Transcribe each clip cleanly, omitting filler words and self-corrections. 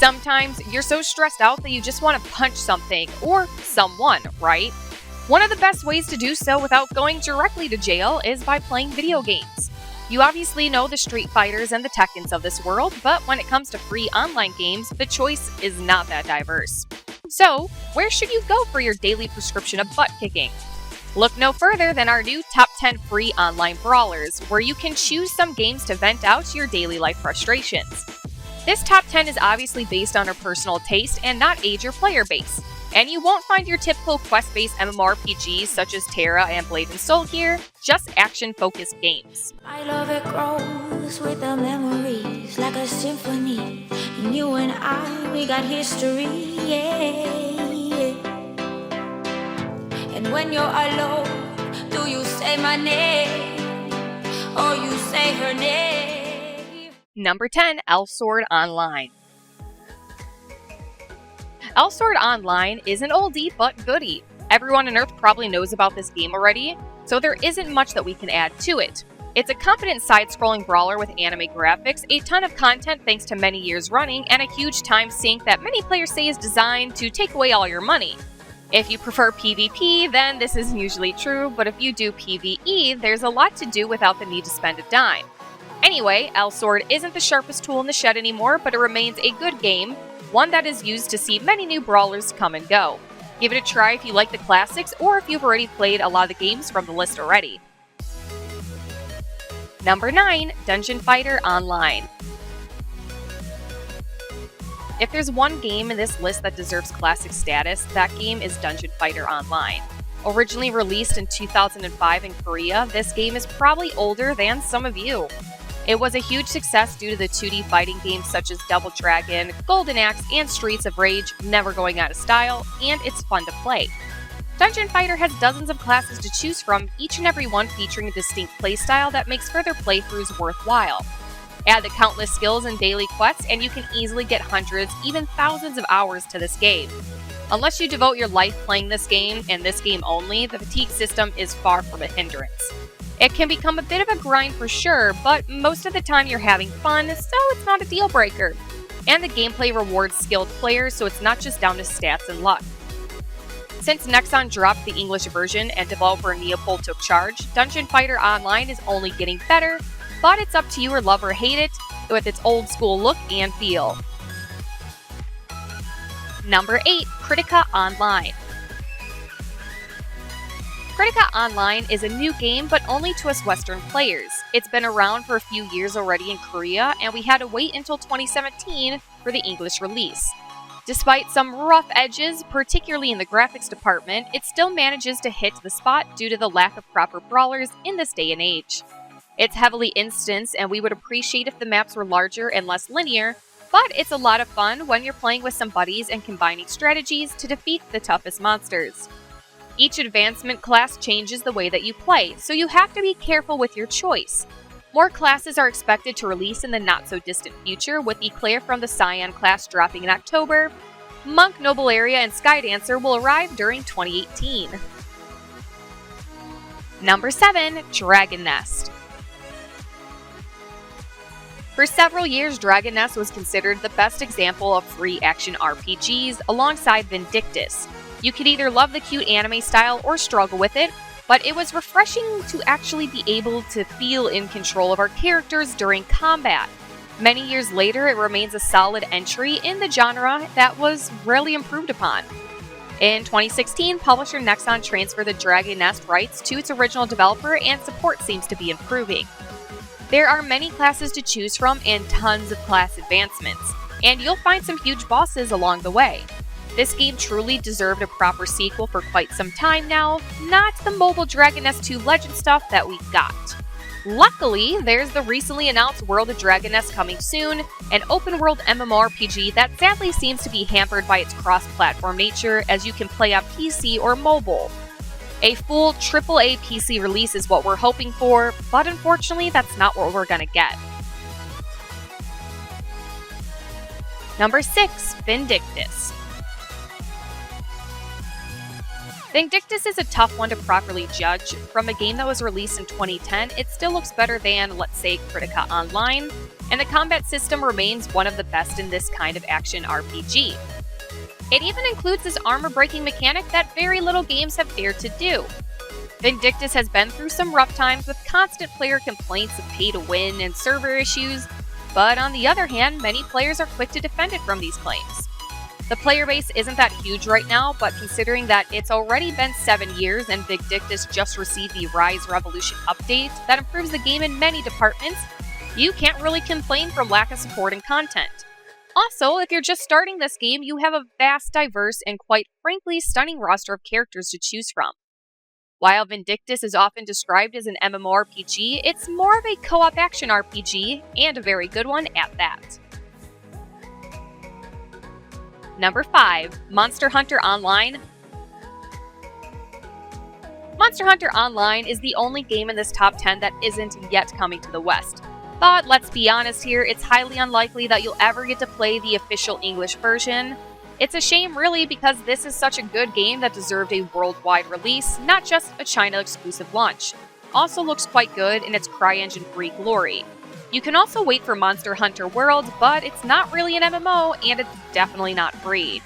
Sometimes you're so stressed out that you just want to punch something or someone, right? One of the best ways to do so without going directly to jail is by playing video games. You obviously know the Street Fighters and the Tekkens of this world, but when it comes to free online games, the choice is not that diverse. So, where should you go for your daily prescription of butt kicking? Look no further than our new Top 10 free online brawlers, where you can choose some games to vent out your daily life frustrations. This top 10 is obviously based on our personal taste and not age or player base, and you won't find your typical quest-based MMORPGs such as TERA and Blade and Soul here, just action-focused games. I love it grows with the memories like a symphony, and you and I, we got history, yeah. And when you're alone, do you say my name, or you say her name? Number 10, Elsword Online. Elsword Online is an oldie but goodie. Everyone on Earth probably knows about this game already, so there isn't much that we can add to it. It's a confident side-scrolling brawler with anime graphics, a ton of content thanks to many years running, and a huge time sink that many players say is designed to take away all your money. If you prefer PvP, then this isn't usually true, but if you do PvE, there's a lot to do without the need to spend a dime. Anyway, Elsword isn't the sharpest tool in the shed anymore, but it remains a good game, one that is used to see many new brawlers come and go. Give it a try if you like the classics, or if you've already played a lot of the games from the list already. Number 9, Dungeon Fighter Online. If there's one game in this list that deserves classic status, that game is Dungeon Fighter Online. Originally released in 2005 in Korea, this game is probably older than some of you. It was a huge success due to the 2D fighting games such as Double Dragon, Golden Axe, and Streets of Rage never going out of style, and it's fun to play. Dungeon Fighter has dozens of classes to choose from, each and every one featuring a distinct playstyle that makes further playthroughs worthwhile. Add the countless skills and daily quests, and you can easily get hundreds, even thousands of hours to this game. Unless you devote your life playing this game, and this game only, the fatigue system is far from a hindrance. It can become a bit of a grind for sure, but most of the time you're having fun, so it's not a deal breaker. And the gameplay rewards skilled players, so it's not just down to stats and luck. Since Nexon dropped the English version and developer Neopol took charge, Dungeon Fighter Online is only getting better, but it's up to you to love or hate it with its old school look and feel. Number 8, Kritika Online. Kritika Online is a new game, but only to us Western players. It's been around for a few years already in Korea, and we had to wait until 2017 for the English release. Despite some rough edges, particularly in the graphics department, it still manages to hit the spot due to the lack of proper brawlers in this day and age. It's heavily instanced, and we would appreciate if the maps were larger and less linear, but it's a lot of fun when you're playing with some buddies and combining strategies to defeat the toughest monsters. Each advancement class changes the way that you play, so you have to be careful with your choice. More classes are expected to release in the not-so-distant future, with Eclair from the Scion class dropping in October. Monk, Noble Area, and Skydancer will arrive during 2018. Number 7, Dragon Nest. For several years, Dragon Nest was considered the best example of free action RPGs alongside Vindictus. You could either love the cute anime style or struggle with it, but it was refreshing to actually be able to feel in control of our characters during combat. Many years later, it remains a solid entry in the genre that was rarely improved upon. In 2016, publisher Nexon transferred the Dragon Nest rights to its original developer, and support seems to be improving. There are many classes to choose from and tons of class advancements, and you'll find some huge bosses along the way. This game truly deserved a proper sequel for quite some time now, not the mobile Dragon Nest 2 Legend stuff that we got. Luckily, there's the recently announced World of Dragon Nest coming soon, an open-world MMORPG that sadly seems to be hampered by its cross-platform nature, as you can play on PC or mobile. A full AAA PC release is what we're hoping for, but unfortunately that's not what we're gonna get. Number 6, Vindictus. Vindictus is a tough one to properly judge. From a game that was released in 2010, it still looks better than, let's say, Kritika Online, and the combat system remains one of the best in this kind of action RPG. It even includes this armor-breaking mechanic that very little games have dared to do. Vindictus has been through some rough times with constant player complaints of pay-to-win and server issues, but on the other hand, many players are quick to defend it from these claims. The player base isn't that huge right now, but considering that it's already been 7 years and Vindictus just received the Rise Revolution update that improves the game in many departments, you can't really complain from lack of support and content. Also, if you're just starting this game, you have a vast, diverse, and quite frankly stunning roster of characters to choose from. While Vindictus is often described as an MMORPG, it's more of a co-op action RPG, and a very good one at that. Number 5. Monster Hunter Online. Monster Hunter Online is the only game in this top 10 that isn't yet coming to the West. But let's be honest here, it's highly unlikely that you'll ever get to play the official English version. It's a shame really because this is such a good game that deserved a worldwide release, not just a China exclusive launch. Also looks quite good in its CryEngine free glory. You can also wait for Monster Hunter World, but it's not really an MMO and it's definitely not free.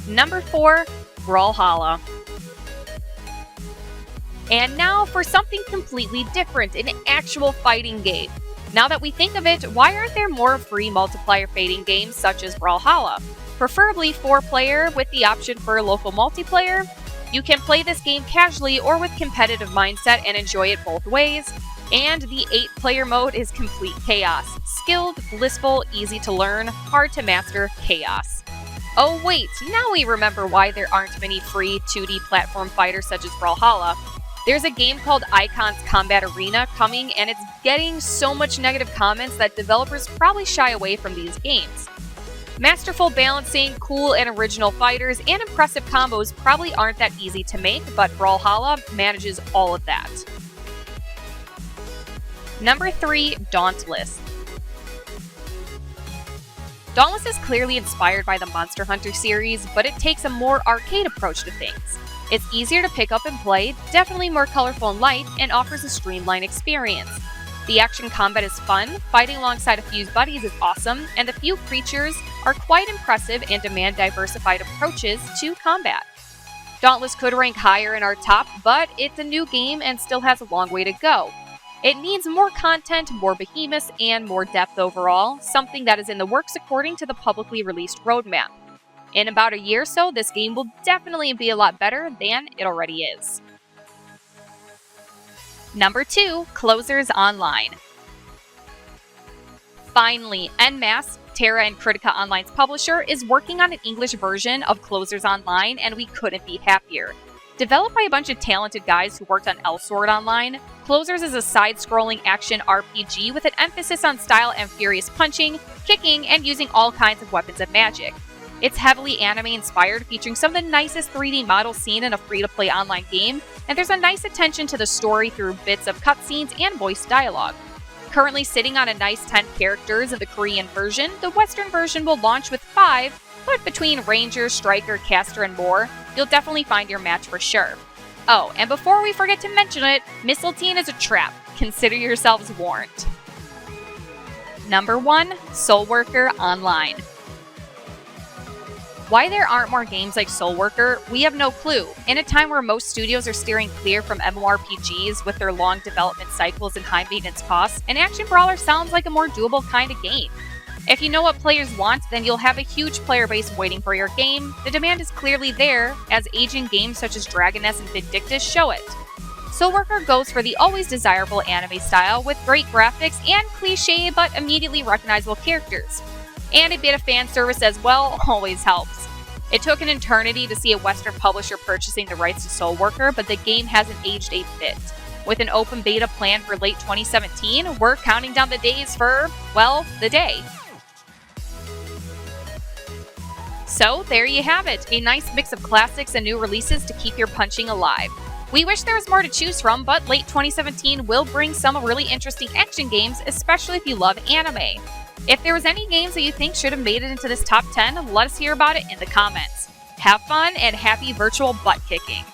Number 4. Brawlhalla. And now for something completely different, an actual fighting game. Now that we think of it, why aren't there more free multiplayer fighting games such as Brawlhalla? Preferably 4-player with the option for local multiplayer. You can play this game casually or with competitive mindset and enjoy it both ways. And the 8-player mode is complete chaos. Skilled, blissful, easy to learn, hard to master chaos. Oh wait, now we remember why there aren't many free 2D platform fighters such as Brawlhalla. There's a game called Icon's Combat Arena coming, and it's getting so much negative comments that developers probably shy away from these games. Masterful balancing, cool and original fighters, and impressive combos probably aren't that easy to make, but Brawlhalla manages all of that. Number 3. Dauntless. Dauntless is clearly inspired by the Monster Hunter series, but it takes a more arcade approach to things. It's easier to pick up and play, definitely more colorful and light, and offers a streamlined experience. The action combat is fun, fighting alongside a few buddies is awesome, and the few creatures are quite impressive and demand diversified approaches to combat. Dauntless could rank higher in our top, but it's a new game and still has a long way to go. It needs more content, more behemoths, and more depth overall, something that is in the works according to the publicly released roadmap. In about a year or so, this game will definitely be a lot better than it already is. Number 2. Closers Online. Finally, en masse, TERA and Kritika Online's publisher is working on an English version of Closers Online, and we couldn't be happier. Developed by a bunch of talented guys who worked on Elsword Online, Closers is a side-scrolling action RPG with an emphasis on style and furious punching, kicking, and using all kinds of weapons and magic. It's heavily anime-inspired, featuring some of the nicest 3D models seen in a free-to-play online game, and there's a nice attention to the story through bits of cutscenes and voice dialogue. Currently sitting on a nice 10 characters in the Korean version, the Western version will launch with 5, but between Ranger, Striker, Caster, and more, you'll definitely find your match for sure. Oh, and before we forget to mention it, Mistletoe is a trap. Consider yourselves warned. Number 1. SOULWORKER Online. Why there aren't more games like SOULWORKER, we have no clue. In a time where most studios are steering clear from MMORPGs with their long development cycles and high maintenance costs, an action brawler sounds like a more doable kind of game. If you know what players want, then you'll have a huge player base waiting for your game. The demand is clearly there, as aging games such as Dragoness and Vindictus show it. SOULWORKER goes for the always desirable anime style with great graphics and cliche but immediately recognizable characters. And a bit of fan service as well always helps. It took an eternity to see a Western publisher purchasing the rights to SOULWORKER, but the game hasn't aged a bit. With an open beta planned for late 2017, we're counting down the days for, well, the day. So there you have it, a nice mix of classics and new releases to keep your punching alive. We wish there was more to choose from, but late 2017 will bring some really interesting action games, especially if you love anime. If there was any games that you think should have made it into this top 10, let us hear about it in the comments. Have fun and happy virtual butt kicking!